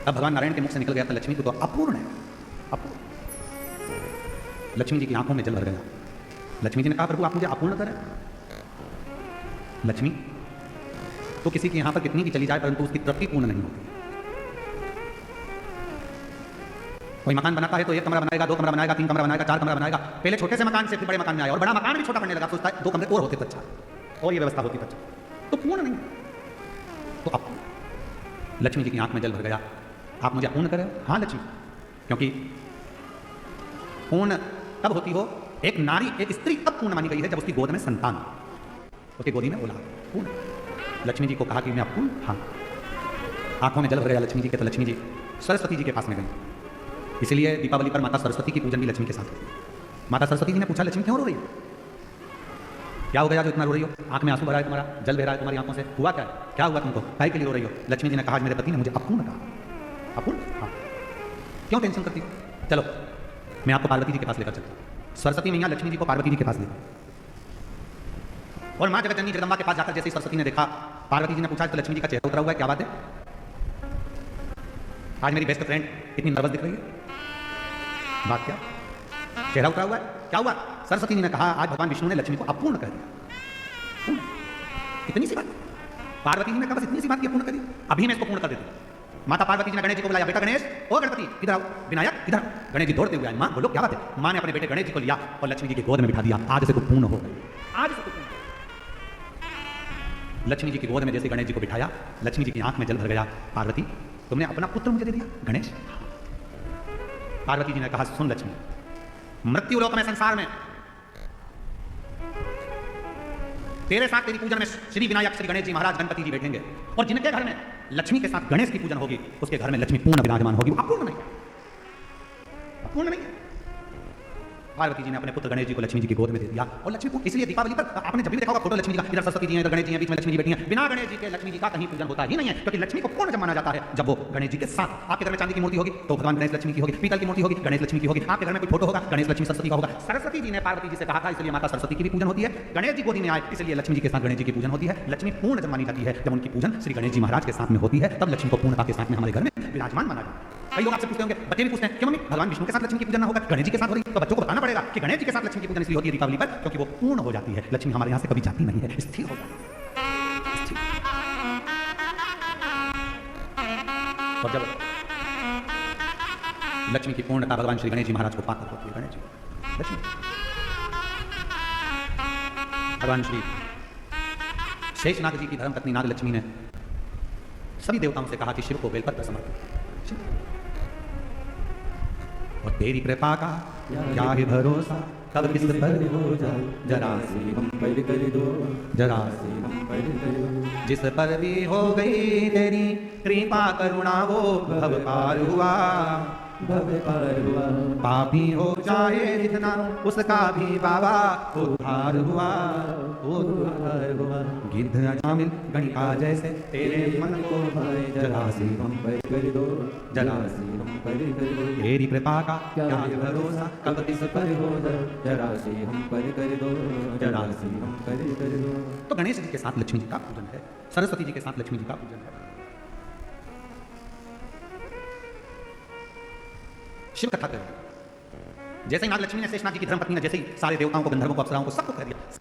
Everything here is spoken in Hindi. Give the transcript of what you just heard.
तब भगवान नारायण के मुख से निकल गया था लक्ष्मी को तो अपूर्ण है, अपूर्ण। लक्ष्मी जी की आंखों में जल भर गया। लक्ष्मी जी ने कहा प्रभु आप मुझे अपूर्ण करें। लक्ष्मी तो किसी की यहां पर कितनी भी चली जाए परंतु उसकी तृप्ति पूर्ण नहीं होती। कोई मकान बनाता है तो एक कमरा बनाएगा, 2 कमरा बनाएगा, 3 कमरा बनाएगा, 4 कमरा बनाएगा। पहले छोटे से मकान से फिर बड़े मकान में आया और बड़ा मकान भी छोटा करने लगा, सोचता है 2 कमरे और होते तो अच्छा, और ये व्यवस्था होती तो अच्छा। तो पूर्ण नहीं। तो अब लक्ष्मी जी की आंख में जल भर गया। आप मुझे अपूर्ण करें? हाँ लक्ष्मी, क्योंकि पूर्ण तब होती हो एक नारी, एक स्त्री तब पूर्ण मानी गई है जब उसकी गोद में संतान, उसकी गोदी में बोला पूर्ण। लक्ष्मी जी को कहा कि मैं अपूर्ण, हाँ। आंखों में जल भर गया लक्ष्मी जी के, तो लक्ष्मी जी सरस्वती जी के पास में गई। इसलिए दीपावली पर माता सरस्वती की पूजन भी लक्ष्मी के साथ है। माता सरस्वती जी ने पूछा लक्ष्मी क्यों रो रही हो, क्या हो गया जो इतना रो रही हो, आंख में आंसू भरा है तुम्हारा, जल बह रहा है तुम्हारी आंखों से, हुआ क्या है, क्या हुआ तुमको, काहे के लिए रो रही हो? लक्ष्मी जी ने कहा मेरे पति ने मुझे अपूर्ण कहा। अपूर्ण? हाँ। क्यों टेंशन करती हो? चलो मैं आपको पार्वती जी के पास लेकर चलता हूँ। सरस्वती मैया लक्ष्मी जी को पार्वती जी के पास लेकर, और माँ जगत जननी जगदम्बा के पास जाकर जैसे सरस्वती ने देखा, पार्वती जी ने पूछा तो लक्ष्मी जी का चेहरा उतरा हुआ है, क्या बात है, आज मेरी बेस्ट फ्रेंड इतनी नर्वस दिख रही है, बात क्या, चेहरा उतरा हुआ है, क्या हुआ? सरस्वती जी ने कहा आज भगवान विष्णु ने लक्ष्मी को अपूर्ण कर दिया। इतनी सी बात पार्वती जी ने कहा, बस इतनी सी बात की अपूर्ण कर दी, अभी मैं इसको पूर्ण कर देती हूँ। माता पार्वती जी ने गणेश जी को बुलाया, बेटा गणेश, ओ गणपति इधर आओ, विनायक इधर। गणेश जी दौड़ते हुए आए, माँ बोलो क्या बात है? माँ ने अपने बेटे गणेश जी को लिया और लक्ष्मी जी की गोद में बिठा दिया। आज से तो पूर्ण हो गई, आज से तो पूर्ण। लक्ष्मी जी की गोद में जैसे गणेश जी को बिठाया, लक्ष्मी जी की आंख में जल भर गया। पार्वती तुमने अपना पुत्र मुझे दे दिया गणेश। पार्वती जी ने कहा सुन लक्ष्मी, मृत्यु लोक में संसार में तेरे साथ तेरी पूजन में श्री विनायक श्री गणेश जी महाराज गणपति जी बैठेंगे, और जिनके घर में लक्ष्मी के साथ गणेश की पूजन होगी उसके घर में लक्ष्मी पूर्ण विराजमान होगी। अपूर्ण नहीं, अपूर्ण नहीं। पार्वती जी ने अपने पुत्र गणेश जी को लक्ष्मी जी की गोद में दे दिया, और लक्ष्मी को इसलिए दीपावली पर आपने जब भी देखा होगा फोटो लक्ष्मी जी का, इधर सरस्वती जी हैं, इधर गणेश जी हैं, बीच में लक्ष्मी जी बैठी हैं। बिना गणेश जी के लक्ष्मी जी का कहीं पूजन होता ही नहीं है, क्योंकि लक्ष्मी को पूर्ण जब माना जाता है जब वो गणेश जी के साथ। आपके घर में चांदी की मूर्ति होगी तो भगवान गणेश लक्ष्मी की होगी, पीतल की मूर्ति होगी गणेश लक्ष्मी की होगी, आपके घर में कोई फोटो होगा गणेश लक्ष्मी सरस्वती का होगा। सरस्वती जी ने पार्वती जी से कहा था इसलिए माता सरस्वती की भी पूजन होती है। गणेश जी गोदी में आए इसलिए लक्ष्मी जी के साथ गणेश जी की पूजन होती है। लक्ष्मी पूर्ण जब मानी जाती है जब उनकी पूजन श्री गणेश जी महाराज के साथ में होती है, तब लक्ष्मी को पूर्णता के साथ में हमारे घर में विराजमान माना जाता है। कई लोग आपसे पूछते होंगे, बच्चे भी पूछते हैं क्यों मम्मी भगवान विष्णु के साथ लक्ष्मी की पूजन ना होगा, गणेश जी के साथ हो रही, तो बच्चों को बताना पड़ेगा कि गणेश जी के साथ लक्ष्मी की पूजन इसलिए होती है दीपावली पर क्योंकि वो पूर्ण हो जाती है। लक्ष्मी हमारे यहाँ से कभी जाती नहीं है, स्थिर हो जाती है। और जब लक्ष्मी की पूर्णता भगवान श्री गणेश जी महाराज को पाकर होती है, गणेश जी लक्ष्मी भगवान श्री शेषनाग जी की धर्मपत्नी नाग लक्ष्मी ने सभी देवताओं से कहा कि शिव को बेलपत्र समर्पित, और तेरी कृपा का क्या है भरोसा, कब किस पर हो जाए जरा सी हम पर कर दो, जरा सी हम पर कर दो। जिस पर भी हो गई तेरी कृपा करुणा वो भव पार हुआ, भव पार हुआ। पापी हो जाए जितना उसका भी बाबा उद्धार हुआ, उद्धार हुआ। गिद्ध अजामिल गणिका जैसे तेरे मन को भाए, जरा सी हम पर कर दो, जरा सी हम पर कर दो। तेरी कृपा का क्या है भरोसा, कब किस पर हो जाए जरा सी हम पर कर दो, जरा सी हम पर कर दो। तो गणेश जी के साथ लक्ष्मी जी का पूजन है, सरस्वती जी के साथ लक्ष्मी जी का पूजन है। शिव कथा करें, जैसे ही नाग लक्ष्मी ने शेषनाग जी की धर्मपत्नी ने जैसे ही सारे देवताओं को, गंधर्वों को, अप्सराओं को सबको कह दिया,